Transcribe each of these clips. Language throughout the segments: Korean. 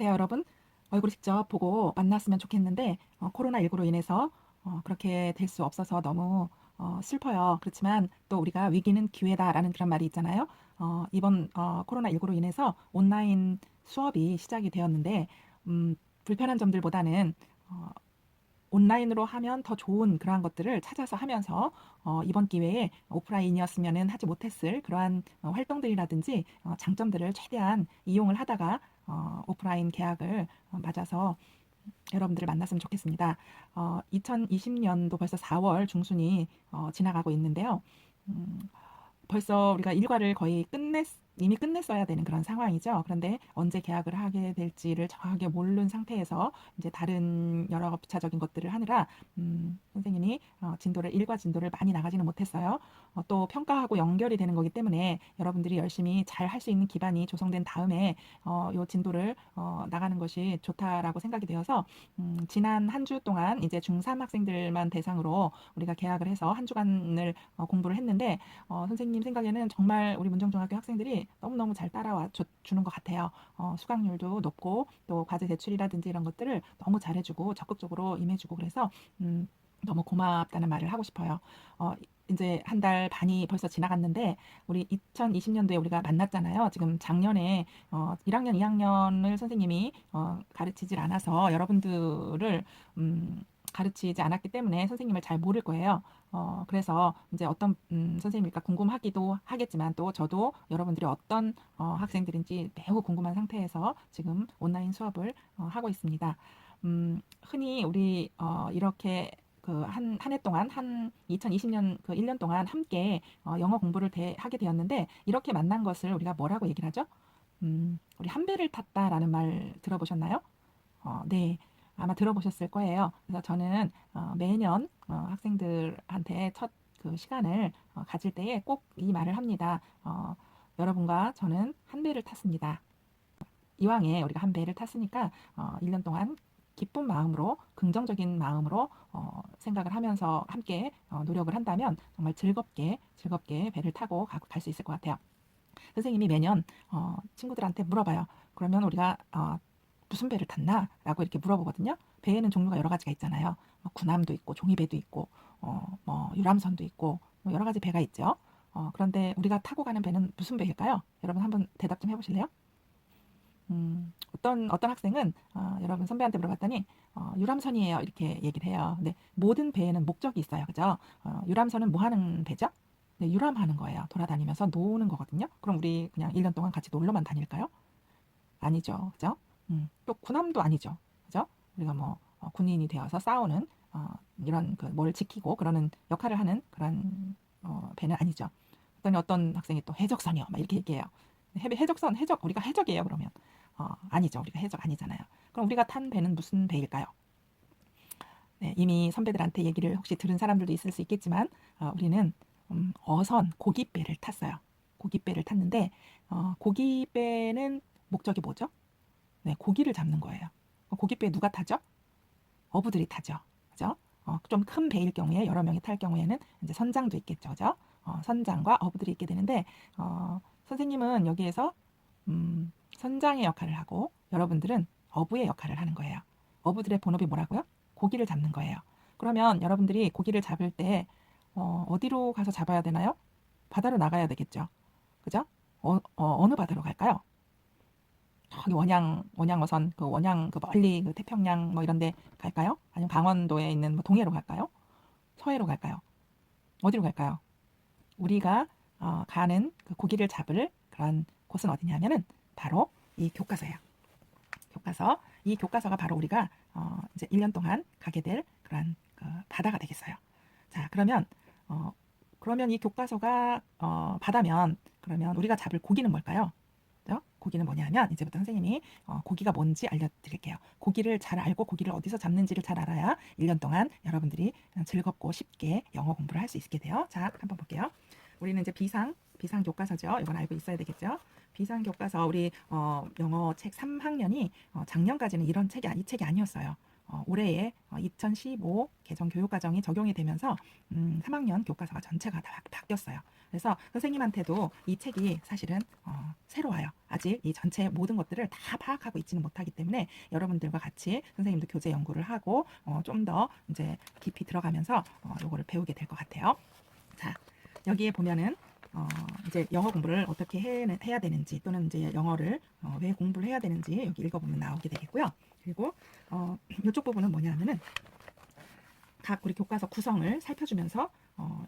안녕하세요, 여러분. 얼굴 직접 보고 만났으면 좋겠는데 코로나19로 인해서 그렇게 될 수 없어서 너무 슬퍼요. 그렇지만 또 우리가 위기는 기회다라는 그런 말이 있잖아요. 이번 코로나19로 인해서 온라인 수업이 시작이 되었는데 불편한 점들보다는 어, 온라인으로 하면 더 좋은 그러한 것들을 찾아서 하면서 이번 기회에 오프라인이었으면 하지 못했을 그러한 활동들이라든지 장점들을 최대한 이용을 하다가 오프라인 계약을 맞아서 여러분들을 만났으면 좋겠습니다. 2020년도 벌써 4월 중순이 지나가고 있는데요. 음, 벌써 우리가 일과를 거의 이미 끝냈어야 되는 그런 상황이죠. 그런데 언제 계약을 하게 될지를 정확하게 모르는 상태에서 이제 다른 여러 부차적인 것들을 하느라 선생님이 일과 진도를 많이 나가지는 못했어요. 또 평가하고 연결이 되는 거기 때문에 여러분들이 열심히 잘 할 수 있는 기반이 조성된 다음에 요 진도를 나가는 것이 좋다라고 생각이 되어서 지난 한 주 동안 이제 중3 학생들만 대상으로 우리가 계약을 해서 한 주간을 공부를 했는데 선생님 생각에는 정말 우리 문정중학교 학생들이 너무너무 잘 따라와 주는 것 같아요. 수강률도 높고 또 과제 제출이라든지 이런 것들을 너무 잘해주고 적극적으로 임해주고 그래서 너무 고맙다는 말을 하고 싶어요. 어, 이제 한 달 반이 벌써 지나갔는데 우리 2020년도에 우리가 만났잖아요. 지금 작년에 1학년, 2학년을 선생님이 가르치질 않아서 여러분들을 가르치지 않았기 때문에 선생님을 잘 모를 거예요. 그래서 이제 어떤 선생님일까 궁금하기도 하겠지만 또 저도 여러분들이 어떤 학생들인지 매우 궁금한 상태에서 지금 온라인 수업을 하고 있습니다. 흔히 우리 이렇게 그 한 해 동안 한 2020년 그 1년 동안 함께 영어 공부를 하게 되었는데 이렇게 만난 것을 우리가 뭐라고 얘기를 하죠? 우리 한 배를 탔다라는 말 들어보셨나요? 네. 아마 들어보셨을 거예요. 그래서 저는 매년 학생들한테 첫 그 시간을 가질 때에 꼭 이 말을 합니다. 여러분과 저는 한 배를 탔습니다. 이왕에 우리가 한 배를 탔으니까 1년 동안 기쁜 마음으로 긍정적인 마음으로 생각을 하면서 함께 노력을 한다면 정말 즐겁게 배를 타고 갈 수 있을 것 같아요. 선생님이 매년 친구들한테 물어봐요. 그러면 우리가 무슨 배를 탔나? 라고 이렇게 물어보거든요. 배에는 종류가 여러 가지가 있잖아요. 구남도 있고 종이배도 있고 뭐 유람선도 있고 뭐 여러 가지 배가 있죠. 그런데 우리가 타고 가는 배는 무슨 배일까요? 여러분 한번 대답 좀 해보실래요? 어떤 학생은 여러분 선배한테 물어봤더니 유람선이에요 이렇게 얘기를 해요. 근데 모든 배에는 목적이 있어요, 그죠? 유람선은 뭐 하는 배죠? 네, 유람하는 거예요. 돌아다니면서 노는 거거든요. 그럼 우리 그냥 1년 동안 같이 놀러만 다닐까요? 아니죠, 그죠? 또 군함도 아니죠, 그죠? 우리가 뭐 군인이 되어서 싸우는 이런 그 뭘 지키고 그러는 역할을 하는 그런 배는 아니죠. 그랬더니 어떤 학생이 또 해적선이요, 막 이렇게 얘기해요. 해적 우리가 해적이에요 그러면 아니죠, 우리가 해적 아니잖아요. 그럼 우리가 탄 배는 무슨 배일까요? 네, 이미 선배들한테 얘기를 혹시 들은 사람들도 있을 수 있겠지만 우리는 어선 고깃배를 탔어요. 고깃배를 탔는데 고깃배는 목적이 뭐죠? 네, 고기를 잡는 거예요. 고깃배 누가 타죠? 어부들이 타죠. 그죠? 좀 큰 배일 경우에 여러 명이 탈 경우에는 이제 선장도 있겠죠. 그죠? 선장과 어부들이 있게 되는데 선생님은 여기에서 선장의 역할을 하고 여러분들은 어부의 역할을 하는 거예요. 어부들의 본업이 뭐라고요? 고기를 잡는 거예요. 그러면 여러분들이 고기를 잡을 때 어디로 가서 잡아야 되나요? 바다로 나가야 되겠죠. 그죠? 어느 바다로 갈까요? 저기 원양어선 그 원양 그 멀리 그 태평양 뭐 이런 데 갈까요? 아니면 강원도에 있는 뭐 동해로 갈까요? 서해로 갈까요? 어디로 갈까요? 우리가 가는 그 고기를 잡을 그런 곳은 어디냐면은 바로 이 교과서예요. 교과서. 이 교과서가 바로 우리가 이제 1년 동안 가게 될 그런 그 바다가 되겠어요. 자, 그러면 이 교과서가 바다면 그러면 우리가 잡을 고기는 뭘까요? 고기는 뭐냐면 이제부터 선생님이 고기가 뭔지 알려드릴게요. 고기를 잘 알고 고기를 어디서 잡는지를 잘 알아야 1년 동안 여러분들이 즐겁고 쉽게 영어 공부를 할 수 있게 돼요. 자, 한번 볼게요. 우리는 이제 비상 교과서죠. 이건 알고 있어야 되겠죠. 비상 교과서 우리 영어 책 3학년이 작년까지는 이 책이 아니었어요. 올해에 2015 개정 교육과정이 적용이 되면서 3학년 교과서가 전체가 다 바뀌었어요. 그래서 선생님한테도 이 책이 사실은 새로워요. 아직 이 전체 모든 것들을 다 파악하고 있지는 못하기 때문에 여러분들과 같이 선생님도 교재 연구를 하고 좀 더 이제 깊이 들어가면서 요거를 배우게 될 것 같아요. 자, 여기에 보면은 이제 영어 공부를 어떻게 해야 되는지 또는 이제 영어를 왜 공부를 해야 되는지 여기 읽어보면 나오게 되겠고요. 그리고 이쪽 부분은 뭐냐면은 각 우리 교과서 구성을 살펴주면서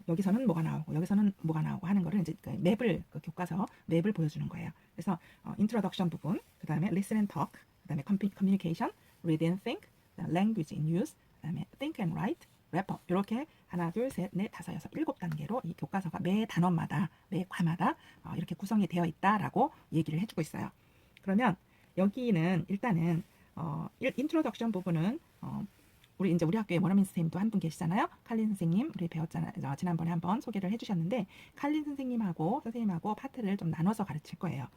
여기서는 뭐가 나오고 여기서는 뭐가 나오고 하는 거를 이제 그 맵을 그 교과서 맵을 보여주는 거예요. 그래서 인트로덕션 부분, 그 다음에 listen and talk, 그 다음에 communication, read and think, language in use, 그 다음에 think and write, wrap up 이렇게 하나, 둘, 셋, 넷, 다섯, 여섯, 일곱 단계로 이 교과서가 매 단원마다 매 과마다 이렇게 구성이 되어 있다라고 얘기를 해주고 있어요. 그러면 여기는 일단은 인트로덕션 부분은 우리 학교에 원어민 선생님도 한 분 계시잖아요. 칼린 선생님 우리 배웠잖아요. 지난번에 한번 소개를 해주셨는데 칼린 선생님하고 선생님하고 파트를 좀 나눠서 가르칠 거예요.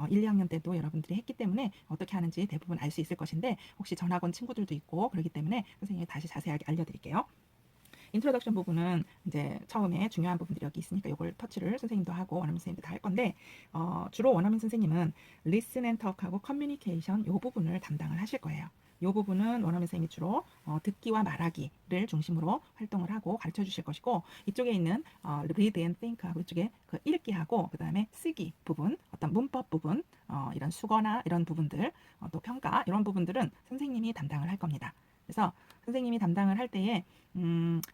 1, 2학년 때도 여러분들이 했기 때문에 어떻게 하는지 대부분 알 수 있을 것인데 혹시 전학 온 친구들도 있고 그렇기 때문에 선생님이 다시 자세하게 알려드릴게요. 인트로덕션 부분은 이제 처음에 중요한 부분들이 여기 있으니까 이걸 터치를 선생님도 하고 원어민 선생님도 다 할 건데 주로 원어민 선생님은 listen and talk하고 communication 이 부분을 담당을 하실 거예요. 이 부분은 원어민 선생님이 주로 듣기와 말하기를 중심으로 활동을 하고 가르쳐 주실 것이고 이쪽에 있는 read and think하고 이쪽에 그 읽기하고 그 다음에 쓰기 부분 어떤 문법 부분 이런 수거나 이런 부분들 또 평가 이런 부분들은 선생님이 담당을 할 겁니다. 그래서 선생님이 담당을 할 때에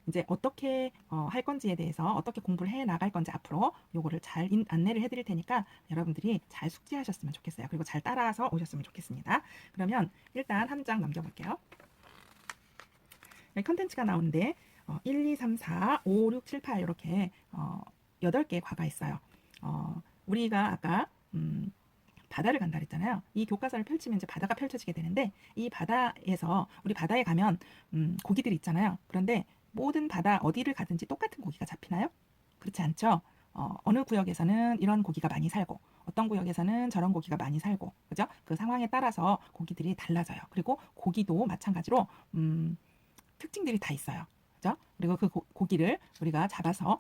이제 어떻게 할 건지에 대해서 어떻게 공부를 해 나갈 건지 앞으로 요거를 잘 안내를 해드릴 테니까 여러분들이 잘 숙지하셨으면 좋겠어요. 그리고 잘 따라서 오셨으면 좋겠습니다. 그러면 일단 한 장 넘겨볼게요. 컨텐츠가 나오는데 1, 2, 3, 4, 5, 6, 7, 8 이렇게 8개의 과가 있어요. 우리가 아까 바다를 간다 그랬잖아요. 이 교과서를 펼치면 이제 바다가 펼쳐지게 되는데 이 바다에서 우리 바다에 가면 고기들이 있잖아요. 그런데 모든 바다 어디를 가든지 똑같은 고기가 잡히나요? 그렇지 않죠. 어느 구역에서는 이런 고기가 많이 살고 어떤 구역에서는 저런 고기가 많이 살고 그죠? 그 상황에 따라서 고기들이 달라져요. 그리고 고기도 마찬가지로 특징들이 다 있어요. 그죠? 그리고 그 고기를 우리가 잡아서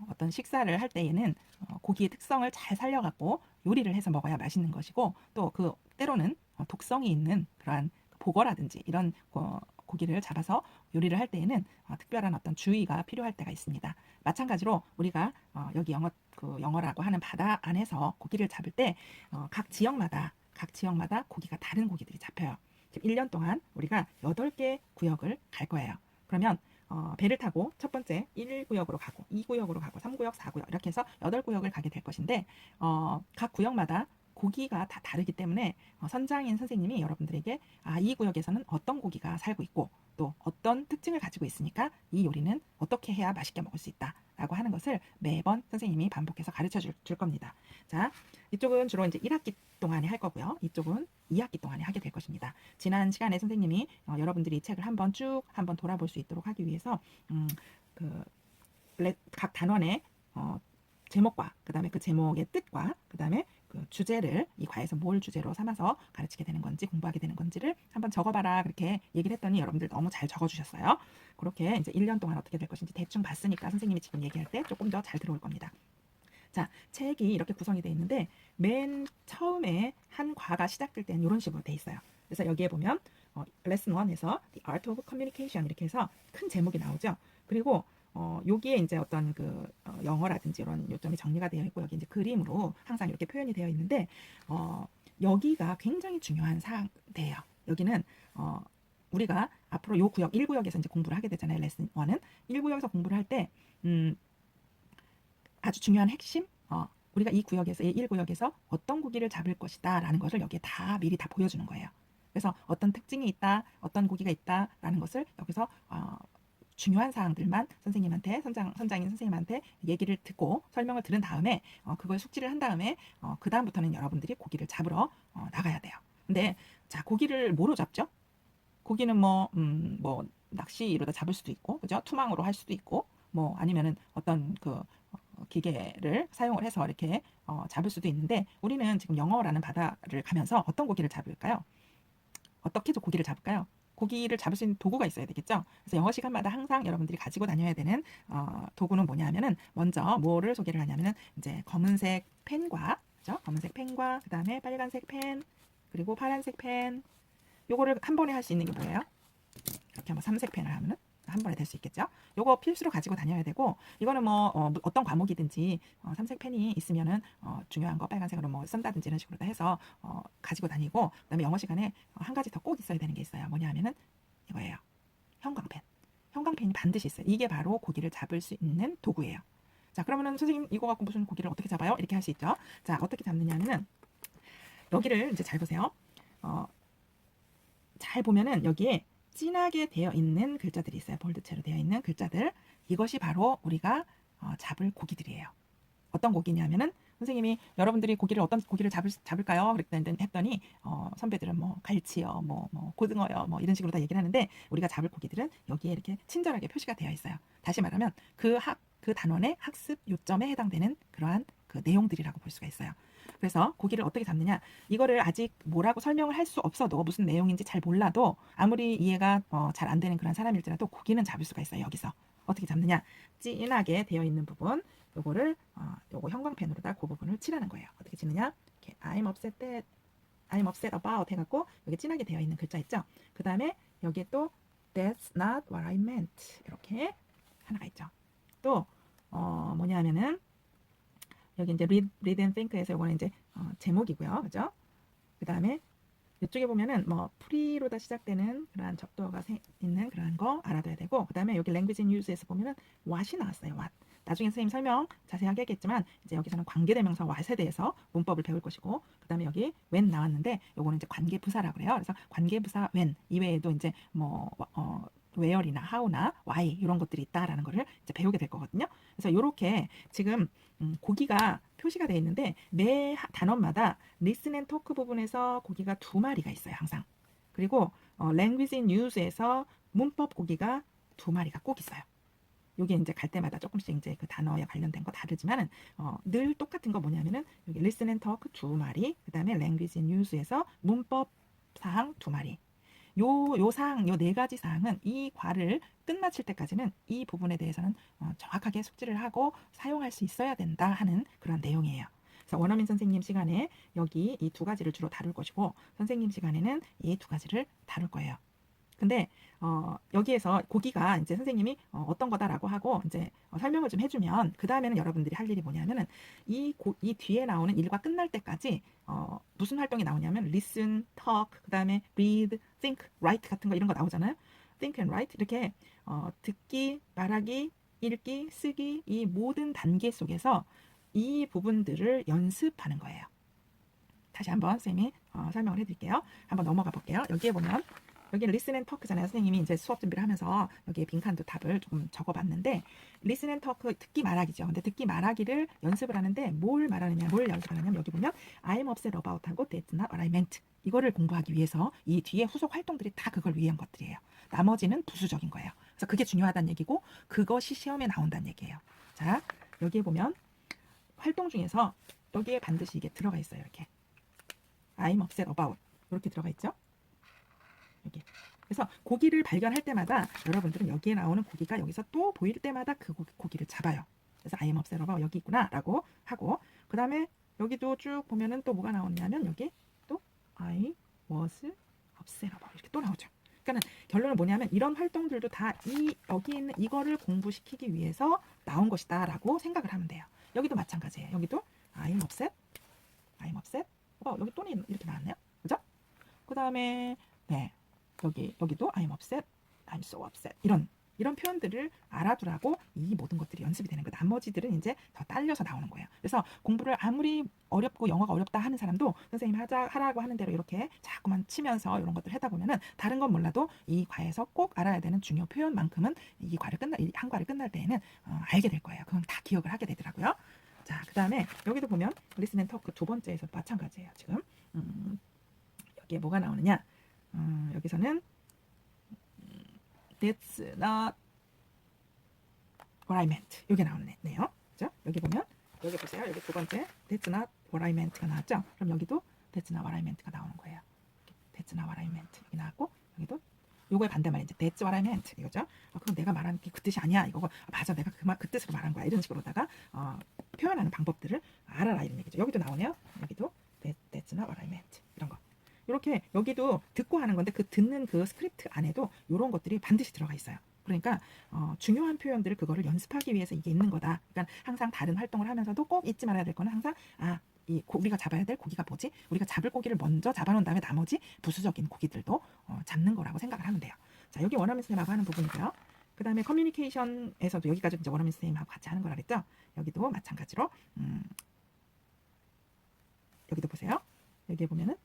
어떤 식사를 할 때에는 고기의 특성을 잘 살려갖고 요리를 해서 먹어야 맛있는 것이고 또 그 때로는 독성이 있는 그러한 보거라든지 이런 고기를 잡아서 요리를 할 때에는 특별한 어떤 주의가 필요할 때가 있습니다. 마찬가지로 우리가 여기 영어라고 하는 바다 안에서 고기를 잡을 때 각 지역마다 고기가 다른 고기들이 잡혀요. 지금 1년 동안 우리가 8개 구역을 갈 거예요. 그러면 배를 타고 첫 번째 1구역으로 가고 2구역으로 가고 3구역, 4구역 이렇게 해서 8구역을 가게 될 것인데 각 구역마다 고기가 다 다르기 때문에 선장인 선생님이 여러분들에게 이 구역에서는 어떤 고기가 살고 있고 또 어떤 특징을 가지고 있으니까 이 요리는 어떻게 해야 맛있게 먹을 수 있다 라고 하는 것을 매번 선생님이 반복해서 가르쳐 줄 겁니다. 자, 이쪽은 주로 이제 1학기 동안에 할 거고요. 이쪽은 2학기 동안에 하게 될 것입니다. 지난 시간에 선생님이 여러분들이 이 책을 한번 돌아볼 수 있도록 하기 위해서 각 단원의 제목과 그 다음에 그 제목의 뜻과 그 다음에 그 주제를 이 과에서 뭘 주제로 삼아서 가르치게 되는 건지 공부하게 되는 건지를 한번 적어봐라 그렇게 얘기를 했더니 여러분들 너무 잘 적어주셨어요. 그렇게 이제 1년 동안 어떻게 될 것인지 대충 봤으니까 선생님이 지금 얘기할 때 조금 더 잘 들어올 겁니다. 자, 책이 이렇게 구성이 되어 있는데 맨 처음에 한 과가 시작될 때는 이런 식으로 되어 있어요. 그래서 여기에 보면 레슨 1에서 The Art of Communication 이렇게 해서 큰 제목이 나오죠. 그리고 여기에 이제 어떤 영어라든지 이런 요점이 정리가 되어 있고 여기 이제 그림으로 항상 이렇게 표현이 되어 있는데 여기가 굉장히 중요한 사항이에요. 여기는 우리가 앞으로 요 구역 1구역에서 이제 공부를 하게 되잖아요. 레슨 1은 1구역에서 공부를 할 때 아주 중요한 핵심 우리가 이 구역에서 이 1구역에서 어떤 고기를 잡을 것이다 라는 것을 여기에 다 미리 다 보여주는 거예요. 그래서 어떤 특징이 있다, 어떤 고기가 있다 라는 것을 여기서 중요한 사항들만 선생님한테 선장인 선생님한테 얘기를 듣고 설명을 들은 다음에 그걸 숙지를 한 다음에 그 다음부터는 여러분들이 고기를 잡으러 나가야 돼요. 근데 자 고기를 뭐로 잡죠? 고기는 뭐 낚시로다 잡을 수도 있고 그죠? 투망으로 할 수도 있고 뭐 아니면은 어떤 기계를 사용을 해서 이렇게 잡을 수도 있는데 우리는 지금 영어라는 바다를 가면서 어떤 고기를 잡을까요? 어떻게 고기를 잡을까요? 고기를 잡을 수 있는 도구가 있어야 되겠죠. 그래서 영어 시간마다 항상 여러분들이 가지고 다녀야 되는 도구는 뭐냐 하면은 먼저 뭐를 소개를 하냐면은 이제 검은색 펜과 그죠? 검은색 펜과 그다음에 빨간색 펜 그리고 파란색 펜 요거를 한 번에 할 수 있는 게 뭐예요? 이렇게 한번 삼색 펜을 하면은 한 번에 될 수 있겠죠. 요거 필수로 가지고 다녀야 되고 이거는 뭐 어떤 과목이든지 삼색 펜이 있으면은 중요한 거 빨간색으로 뭐 쓴다든지 이런 식으로 다 해서 가지고 다니고 그다음에 영어 시간에 한 가지 더 꼭 있어야 되는 게 있어요. 뭐냐 하면은 이거예요. 형광펜. 형광펜이 반드시 있어요. 이게 바로 고기를 잡을 수 있는 도구예요. 자, 그러면은 선생님 이거 갖고 무슨 고기를 어떻게 잡아요? 이렇게 할 수 있죠. 자, 어떻게 잡느냐면은 여기를 이제 잘 보세요. 어, 잘 보면은 여기에 진하게 되어 있는 글자들이 있어요. 볼드체로 되어 있는 글자들. 이것이 바로 우리가 잡을 고기들이에요. 어떤 고기냐면은 선생님이 여러분들이 고기를 어떤 고기를 잡을까요? 했더니 선배들은 뭐 갈치요, 뭐 고등어요, 뭐 이런 식으로 다 얘기를 하는데 우리가 잡을 고기들은 여기에 이렇게 친절하게 표시가 되어 있어요. 다시 말하면 그 단원의 학습 요점에 해당되는 그러한 그 내용들이라고 볼 수가 있어요. 그래서 고기를 어떻게 잡느냐 이거를 아직 뭐라고 설명을 할 수 없어도 무슨 내용인지 잘 몰라도 아무리 이해가 잘 안 되는 그런 사람일지라도 고기는 잡을 수가 있어요. 여기서 어떻게 잡느냐 진하게 되어 있는 부분 요거를 요거 형광펜으로다 그 부분을 칠하는 거예요. 어떻게 칠느냐 이렇게 I'm upset about 해갖고 여기 진하게 되어 있는 글자 있죠. 그 다음에 여기에 또 that's not what I meant 이렇게 하나가 있죠. 또 뭐냐 하면은 여기 이제 read and think에서 요거는 이제 제목이고요. 그죠? 그 다음에 이쪽에 보면은 뭐 프리로다 시작되는 그러한 접두어가 있는 그러한 거 알아둬야 되고 그 다음에 여기 language in use에서 보면은 what이 나왔어요. what. 나중에 선생님 설명 자세하게 하겠지만 이제 여기서는 관계대명사 what에 대해서 문법을 배울 것이고 그 다음에 여기 when 나왔는데 요거는 이제 관계부사라고 그래요. 그래서 관계부사 when 이외에도 이제 뭐 where이나 how나 why 이런 것들이 있다라는 거를 이제 배우게 될 거거든요. 그래서 요렇게 지금 고기가 표시가 되어 있는데 매 단원마다 listen and talk 부분에서 고기가 두 마리가 있어요. 항상. 그리고 language in use에서 문법 고기가 두 마리가 꼭 있어요. 요게 이제 갈 때마다 조금씩 이제 그 단어에 관련된 거 다르지만은 늘 똑같은 거 뭐냐면은 여기 listen and talk 두 마리, 그 다음에 language in use에서 문법 사항 두 마리. 요 사항, 요 네 가지 사항은 이 과를 끝마칠 때까지는 이 부분에 대해서는 정확하게 숙지를 하고 사용할 수 있어야 된다 하는 그런 내용이에요. 그래서 원어민 선생님 시간에 여기 이 두 가지를 주로 다룰 것이고 선생님 시간에는 이 두 가지를 다룰 거예요. 근데 여기에서 고기가 이제 선생님이 어떤 거다라고 하고 이제 설명을 좀 해주면 그 다음에는 여러분들이 할 일이 뭐냐면은 이 뒤에 나오는 일과 끝날 때까지 무슨 활동이 나오냐면 listen, talk, 그 다음에 read, think, write 같은 거 이런 거 나오잖아요. think and write 이렇게 듣기, 말하기, 읽기, 쓰기 이 모든 단계 속에서 이 부분들을 연습하는 거예요. 다시 한번 선생님이 설명을 해드릴게요. 한번 넘어가 볼게요. 여기에 보면 여기는 listen and talk잖아요. 선생님이 이제 수업 준비를 하면서 여기에 빈칸도 답을 조금 적어봤는데 listen and talk 듣기 말하기죠. 근데 듣기 말하기를 연습을 하는데 뭘 말하느냐, 뭘 연습하느냐 여기 보면 I'm upset about 하고 that's not what I meant 이거를 공부하기 위해서 이 뒤에 후속 활동들이 다 그걸 위한 것들이에요. 나머지는 부수적인 거예요. 그래서 그게 중요하다는 얘기고 그것이 시험에 나온다는 얘기예요. 자, 여기에 보면 활동 중에서 여기에 반드시 이게 들어가 있어요. 이렇게 I'm upset about 이렇게 들어가 있죠. 여기. 그래서 고기를 발견할 때마다 여러분들은 여기에 나오는 고기가 여기서 또 보일 때마다 그 고기를 잡아요. 그래서 I am upset about 여기 있구나 라고 하고 그 다음에 여기도 쭉 보면은 또 뭐가 나오냐면 여기 또 I was upset about 이렇게 또 나오죠. 그러니까 결론은 뭐냐면 이런 활동들도 다 여기 있는 이거를 공부시키기 위해서 나온 것이다 라고 생각을 하면 돼요. 여기도 마찬가지예요. 여기도 I am upset 여기 또 이렇게 나왔네요. 그죠? 그 다음에 네 여기도 I'm upset, I'm so upset 이런 표현들을 알아두라고 이 모든 것들이 연습이 되는 거예요. 나머지들은 이제 더 딸려서 나오는 거예요. 그래서 공부를 아무리 어렵고 영어가 어렵다 하는 사람도 선생님이 하라고 하는 대로 이렇게 자꾸만 치면서 이런 것들을 하다 보면은 다른 건 몰라도 이 과에서 꼭 알아야 되는 중요 표현만큼은 이 한 과를 끝날 때에는 알게 될 거예요. 그건 다 기억을 하게 되더라고요. 자, 그 다음에 여기도 보면 listen and talk 두 번째에서 마찬가지예요. 지금 여기에 뭐가 나오느냐 여기서는 that's not what I meant 이게 나오네요. 그죠? 여기 보면 여기 보세요. 여기 두 번째 that's not what I meant가 나왔죠. 그럼 여기도 that's not what I meant가 나오는 거예요. that's not what I meant 여기 나왔고 여기도 요거의 반대말 이제 that's what I meant 이거죠. 그건 내가 말한 게 그 뜻이 아니야. 이거 맞아. 내가 그 뜻으로 말한 거야. 이런 식으로다가 표현하는 방법들을 알아라 이런 얘기죠. 여기도 나오네요. 여기도 that's not what I meant 이런 거. 이렇게 여기도 듣고 하는 건데 그 듣는 그 스크립트 안에도 이런 것들이 반드시 들어가 있어요. 그러니까 중요한 표현들을 그거를 연습하기 위해서 이게 있는 거다. 그러니까 항상 다른 활동을 하면서도 꼭 잊지 말아야 될 거는 항상 우리가 잡아야 될 고기가 뭐지? 우리가 잡을 고기를 먼저 잡아놓은 다음에 나머지 부수적인 고기들도 잡는 거라고 생각을 하면 돼요. 자, 여기 원어민 선생님하고 하는 부분이고요. 그 다음에 커뮤니케이션에서도 여기까지 이제 원어민 선생님하고 같이 하는 거라 그랬죠? 여기도 마찬가지로 여기도 보세요. 여기에 보면은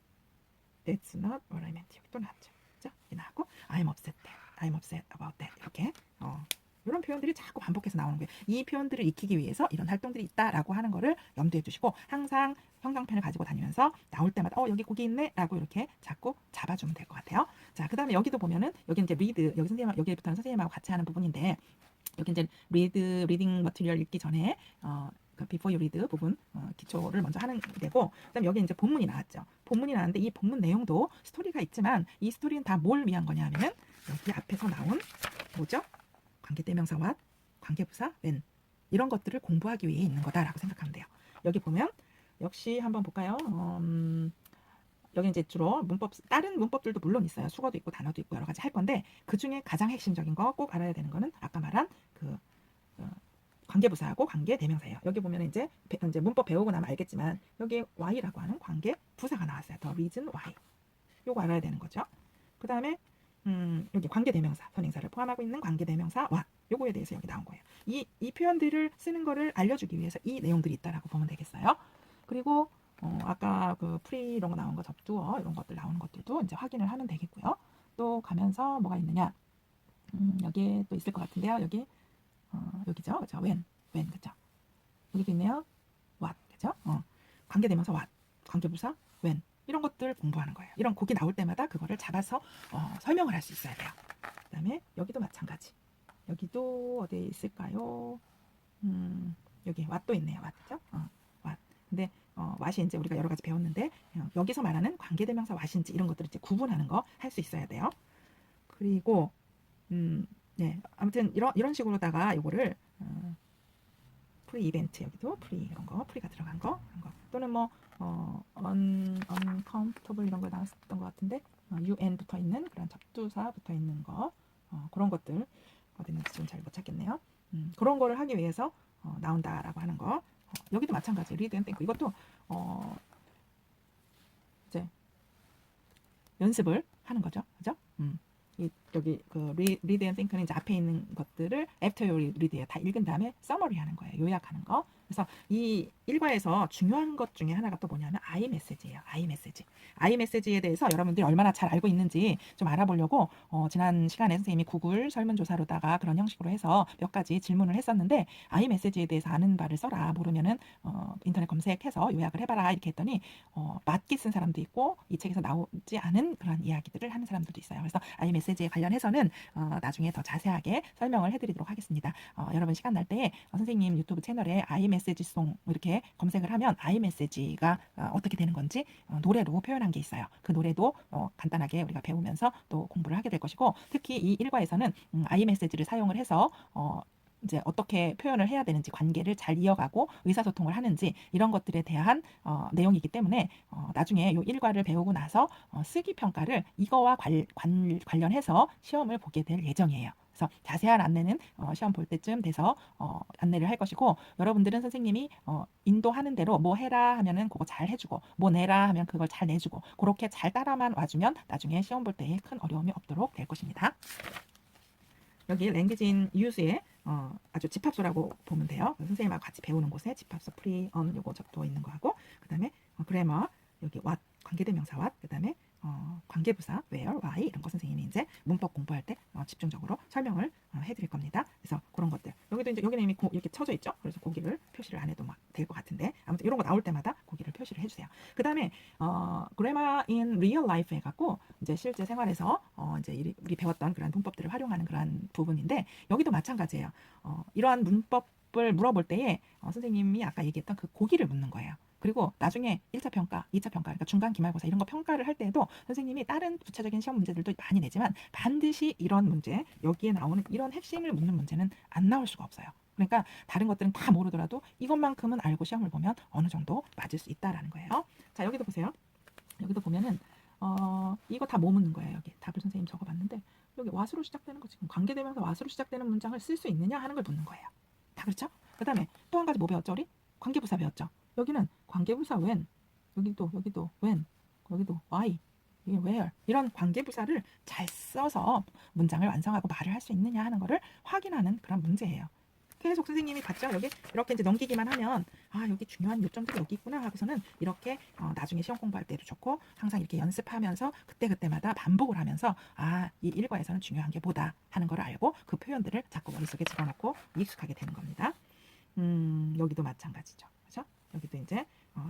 That's not what I meant. 여기 또 나왔죠. 그죠? 여기 나왔고 I'm upset there. I'm upset about that. 이렇게 이런 표현들이 자꾸 반복해서 나오는 거예요. 이 표현들을 익히기 위해서 이런 활동들이 있다라고 하는 거를 염두에 두시고 항상 형광펜을 가지고 다니면서 나올 때마다 여기 고기 있네 라고 이렇게 자꾸 잡아주면 될 것 같아요. 자, 그 다음에 여기도 보면은 여기 이제 read 여기부터는 선생님하고 같이 하는 부분인데 여기 이제 리딩 머티리얼 읽기 전에 그 before you read 부분 기초를 먼저 하는 데고 그다음에 여기 이제 본문이 나왔죠. 본문이 나왔는데 이 본문 내용도 스토리가 있지만 이 스토리는 다 뭘 위한 거냐 하면은 여기 앞에서 나온 뭐죠? 관계대명사 what, 관계부사 when 이런 것들을 공부하기 위해 있는 거다라고 생각하면 돼요. 여기 보면 역시 한번 볼까요? 여기 이제 주로 다른 문법들도 물론 있어요. 수거도 있고 단어도 있고 여러 가지 할 건데 그 중에 가장 핵심적인 거 꼭 알아야 되는 거는 아까 말한 그 관계부사하고 관계대명사예요. 여기 보면 이제 문법 배우고 나면 알겠지만 여기 why라고 하는 관계부사가 나왔어요. The reason why. 요거 알아야 되는 거죠. 그 다음에 여기 관계대명사, 선행사를 포함하고 있는 관계대명사 what. 요거에 대해서 여기 나온 거예요. 이 표현들을 쓰는 거를 알려주기 위해서 이 내용들이 있다라고 보면 되겠어요. 그리고 아까 그 프리 이런 거 나온 거 접두어 이런 것들 나오는 것들도 이제 확인을 하면 되겠고요. 또 가면서 뭐가 있느냐? 여기에 또 있을 것 같은데요. 여기죠, 그죠? when, 그죠? 여기도 있네요. what, 그죠? 관계대명사 what, 관계부사 when 이런 것들 공부하는 거예요. 이런 곡이 나올 때마다 그거를 잡아서 설명을 할 수 있어야 돼요. 그다음에 여기도 마찬가지. 여기도 어디에 있을까요? 여기 what도 있네요. what, 그죠? what. 근데 what이 이제 우리가 여러 가지 배웠는데 여기서 말하는 관계대명사 what인지 이런 것들을 이제 구분하는 거 할 수 있어야 돼요. 그리고 네, 아무튼 이런 식으로다가 요거를 프리 이벤트 여기도 프리 이런 거 프리가 들어간 거 이런 거 또는 뭐 uncomfortable 이런 거 나왔었던 것 같은데 un 붙어 있는 그런 접두사 붙어 있는 거 그런 것들 어디 있는지 좀 잘 못 찾겠네요. 그런 거를 하기 위해서 나온다라고 하는 거 여기도 마찬가지 read and think 이것도 이제 연습을 하는 거죠, 그죠? 여기 그 read and think는 이제 앞에 있는 것들을 after you read에 다 읽은 다음에 summary 하는 거예요. 요약하는 거. 그래서 이 일과에서 중요한 것 중에 하나가 또 뭐냐면 iMessage예요. iMessage에 대해서 여러분들이 얼마나 잘 알고 있는지 좀 알아보려고 지난 시간에 선생님이 구글 설문조사로다가 그런 형식으로 해서 몇 가지 질문을 했었는데 iMessage에 대해서 아는 바를 써라. 모르면은 인터넷 검색해서 요약을 해봐라 이렇게 했더니 맞게 쓴 사람도 있고 이 책에서 나오지 않은 그런 이야기들을 하는 사람들도 있어요. 그래서 iMessage에 관련해서는 나중에 더 자세하게 설명을 해드리도록 하겠습니다. 여러분 시간 날 때 선생님 유튜브 채널에 iMessage송 이렇게 검색을 하면 iMessage가 어떻게 되는 건지 노래로 표현한 게 있어요. 그 노래도 간단하게 우리가 배우면서 또 공부를 하게 될 것이고 특히 이 일과에서는 iMessage를 사용을 해서 이제 어떻게 표현을 해야 되는지 관계를 잘 이어가고 의사소통을 하는지 이런 것들에 대한 내용이기 때문에 나중에 이 일과를 배우고 나서 쓰기 평가를 이거와 관련해서 시험을 보게 될 예정이에요. 그래서 자세한 안내는 시험 볼 때쯤 돼서 안내를 할 것이고 여러분들은 선생님이 인도하는 대로 뭐 해라 하면은 그거 잘 해주고 뭐 내라 하면 그걸 잘 내주고 그렇게 잘 따라만 와주면 나중에 시험 볼 때에 큰 어려움이 없도록 될 것입니다. 여기 랭귀지 인 유즈에 아주 집합소라고 보면 돼요. 선생님하고 같이 배우는 곳에 집합소 프리 요거 적도 있는 거하고 그 다음에 그래머 여기 what 관계대명사 what 그 다음에 관계부사 where, why 이런 거 선생님이 이제 문법 공부할 때 집중적으로 설명을 해드릴 겁니다. 그래서 그런 것들 여기도 이제 여기는 이미 이렇게 쳐져 있죠. 그래서 고기를 표시를 안 해도 막 될 것 같은데 아무튼 이런 거 나올 때마다 고기를 표시를 해주세요. 그 다음에 grammar in real life 해갖고 이제 실제 생활에서 이제 우리 배웠던 그런 문법들을 활용하는 그런 부분인데 여기도 마찬가지예요. 이러한 문법을 물어볼 때에 선생님이 아까 얘기했던 그 고기를 묻는 거예요. 그리고 나중에 1차 평가, 2차 평가, 그러니까 중간 기말고사 이런 거 평가를 할 때에도 선생님이 다른 부차적인 시험 문제들도 많이 내지만 반드시 이런 문제, 여기에 나오는 이런 핵심을 묻는 문제는 안 나올 수가 없어요. 그러니까 다른 것들은 다 모르더라도 이것만큼은 알고 시험을 보면 어느 정도 맞을 수 있다라는 거예요. 자, 여기도 보세요. 여기도 보면은 이거 다 뭐 묻는 거예요. 여기 답을 선생님 적어봤는데 여기 what으로 시작되는 거 지금 관계대명사 what으로 시작되는 문장을 쓸 수 있느냐 하는 걸 묻는 거예요. 다 그렇죠? 그 다음에 또 한 가지 뭐 배웠죠? 우리 관계부사 배웠죠? 여기는 관계부사 when, 여기도 when, 여기도 why, 이게 where, 이런 관계부사를 잘 써서 문장을 완성하고 말을 할 수 있느냐 하는 거를 확인하는 그런 문제예요. 계속 선생님이 봤죠? 여기 이렇게 이제 넘기기만 하면 아, 여기 중요한 요점들이 여기 있구나 하고서는 이렇게 나중에 시험 공부할 때도 좋고 항상 이렇게 연습하면서 그때그때마다 반복을 하면서 아, 이 일과에서는 중요한 게 뭐다 하는 걸 알고 그 표현들을 자꾸 머릿속에 집어넣고 익숙하게 되는 겁니다. 여기도 마찬가지죠. 그죠? 여기도 이제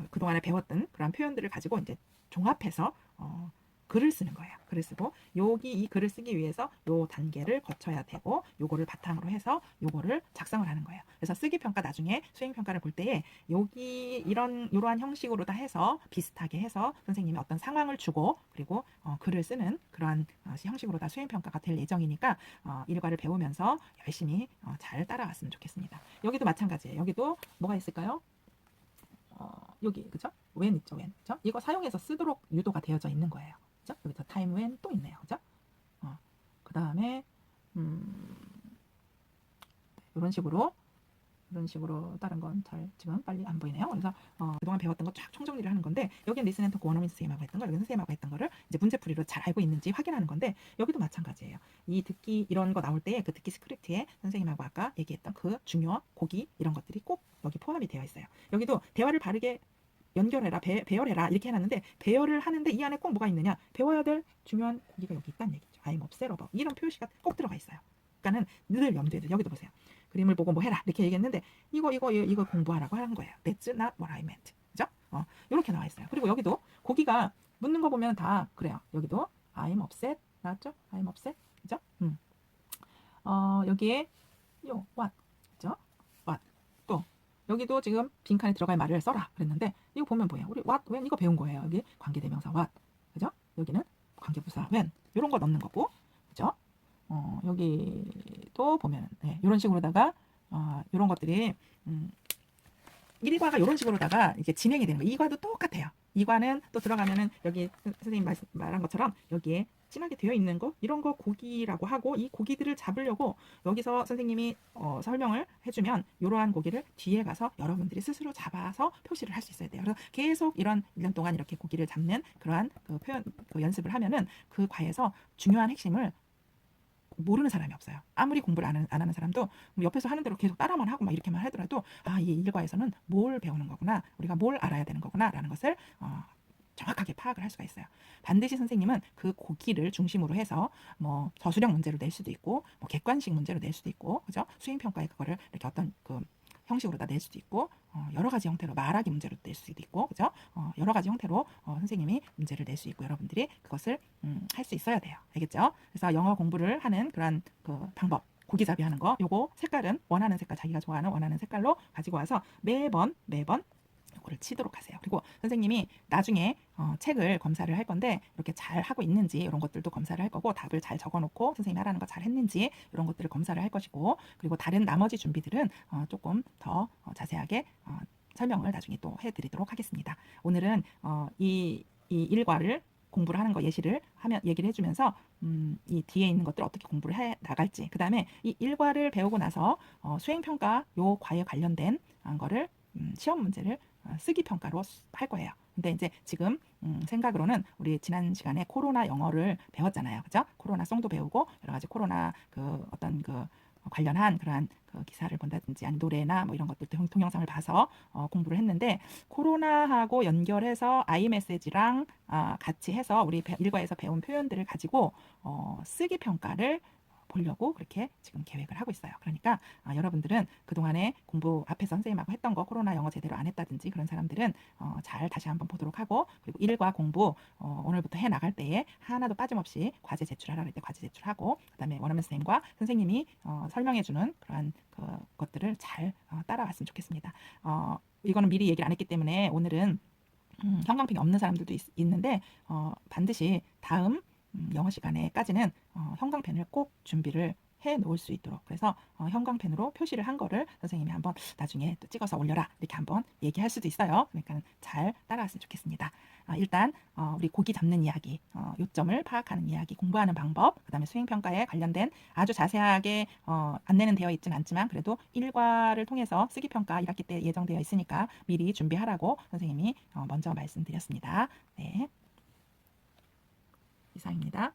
그동안에 배웠던 그런 표현들을 가지고 이제 종합해서 글을 쓰는 거예요. 글을 쓰고 여기 이 글을 쓰기 위해서 요 단계를 거쳐야 되고 요거를 바탕으로 해서 요거를 작성을 하는 거예요. 그래서 쓰기 평가 나중에 수행 평가를 볼 때에 여기 이러한 형식으로 다 해서 비슷하게 해서 선생님이 어떤 상황을 주고 그리고 글을 쓰는 그러한 형식으로 다 수행 평가가 될 예정이니까 일과를 배우면서 열심히 잘 따라갔으면 좋겠습니다. 여기도 마찬가지예요. 여기도 뭐가 있을까요? 여기 그죠? when 있죠, when. 그죠? 이거 사용해서 쓰도록 유도가 되어져 있는 거예요. 그죠? 여기서 time when 또 있네요. 그죠? 그 다음에 이런 식으로 다른 건 잘 지금 빨리 안 보이네요. 그래서 그동안 배웠던 거 쫙 총정리를 하는 건데 여기는 리슨 앤 토크 원어민 선생님하고 했던 거, 여기 선생님하고 했던 거를 이제 문제풀이로 잘 알고 있는지 확인하는 건데 여기도 마찬가지예요. 이 듣기 이런 거 나올 때 그 듣기 스크립트에 선생님하고 아까 얘기했던 그 중요 고기 이런 것들이 꼭 여기 포함이 되어 있어요. 여기도 대화를 바르게 연결해라, 배열해라 이렇게 해놨는데 배열을 하는데 이 안에 꼭 뭐가 있느냐? 배워야 될 중요한 고기가 여기 있다는 얘기죠. I'm observer 이런 표시가 꼭 들어가 있어요. 그러니까는 늘 염두에 두세요. 여기도 보세요. 그림을 보고 뭐 해라 이렇게 얘기했는데 이거 공부하라고 하는 거예요. That's not what I meant. 그죠? 이렇게 나와 있어요. 그리고 여기도 고기가 묻는 거 보면 다 그래요. 여기도 I'm upset 나왔죠? I'm upset. 그죠? 여기에 what 그죠? what 또 여기도 지금 빈칸에 들어갈 말을 써라 그랬는데 이거 보면 뭐예요? 우리 what, when 이거 배운 거예요. 여기 관계대명사 what 그죠? 여기는 관계부사 when 이런 거 넣는 거고 그죠? 여기도 보면 네, 이런 식으로다가 이런 것들이 일과가 이런 식으로다가 이게 진행이 되는 거예요. 이과도 똑같아요. 이과는 또 들어가면은 여기 선생님 말한 것처럼 여기에 진하게 되어 있는 거 이런 거 고기라고 하고 이 고기들을 잡으려고 여기서 선생님이 설명을 해주면 이러한 고기를 뒤에 가서 여러분들이 스스로 잡아서 표시를 할 수 있어야 돼요. 그래서 계속 이런 1년 동안 이렇게 고기를 잡는 그러한 그 표현 그 연습을 하면은 그 과에서 중요한 핵심을 모르는 사람이 없어요. 아무리 공부를 안 하는 사람도 옆에서 하는 대로 계속 따라만 하고 막 이렇게만 하더라도 이 일과에서는 뭘 배우는 거구나, 우리가 뭘 알아야 되는 거구나 라는 것을 정확하게 파악을 할 수가 있어요. 반드시 선생님은 그 고기를 중심으로 해서 뭐 저수령 문제로 낼 수도 있고 뭐 객관식 문제로 낼 수도 있고 그죠? 수행평가에 그거를 이렇게 어떤 그 형식으로 다 낼 수도 있고 여러 가지 형태로 말하기 문제로 낼 수도 있고 그죠? 여러 가지 형태로 선생님이 문제를 낼 수 있고 여러분들이 그것을 할 수 있어야 돼요. 알겠죠? 그래서 영어 공부를 하는 그런 그 방법 고기잡이 하는 거 요거 색깔은 원하는 색깔 자기가 좋아하는 원하는 색깔로 가지고 와서 매번 이거를 치도록 하세요. 그리고 선생님이 나중에 책을 검사를 할 건데 이렇게 잘 하고 있는지 이런 것들도 검사를 할 거고 답을 잘 적어놓고 선생님이 하라는 거 잘 했는지 이런 것들을 검사를 할 것이고 그리고 다른 나머지 준비들은 조금 더 자세하게 설명을 나중에 또 해드리도록 하겠습니다. 오늘은 이 일과를 공부를 하는 거 얘기를 해주면서 이 뒤에 있는 것들 어떻게 공부를 해 나갈지 그 다음에 이 일과를 배우고 나서 수행평가 요 과에 관련된 거를 시험 문제를 쓰기 평가로 할 거예요. 근데 이제 지금 생각으로는 우리 지난 시간에 코로나 영어를 배웠잖아요. 그죠? 코로나 송도 배우고 여러 가지 코로나 그 어떤 그 관련한 그러한 그 기사를 본다든지 아니 노래나 뭐 이런 것들 동영상을 봐서 공부를 했는데 코로나하고 연결해서 아이메시지랑 같이 해서 우리 일과에서 배운 표현들을 가지고 쓰기 평가를 보려고 그렇게 지금 계획을 하고 있어요. 그러니까 여러분들은 그동안에 공부 앞에서 선생님하고 했던 거 코로나 영어 제대로 안 했다든지 그런 사람들은 잘 다시 한번 보도록 하고, 그리고 일과 공부 오늘부터 해 나갈 때에 하나도 빠짐없이 과제 제출하라 할 때 과제 제출하고, 그다음에 원어민 선생님과 선생님이 설명해 주는 그러한 것들을 잘 따라왔으면 좋겠습니다. 이거는 미리 얘기를 안 했기 때문에 오늘은 형광펜이 없는 사람들도 있는데 반드시 다음 영어 시간에까지는 형광펜을 꼭 준비를 해 놓을 수 있도록, 그래서 형광펜으로 표시를 한 거를 선생님이 한번 나중에 또 찍어서 올려라 이렇게 한번 얘기할 수도 있어요. 그러니까 잘 따라왔으면 좋겠습니다. 일단 우리 고기 잡는 이야기, 요점을 파악하는 이야기, 공부하는 방법, 그 다음에 수행평가에 관련된 아주 자세하게 안내는 되어 있진 않지만 그래도 일과를 통해서 쓰기평가 1학기 때 예정되어 있으니까 미리 준비하라고 선생님이 먼저 말씀드렸습니다. 네, 이상입니다.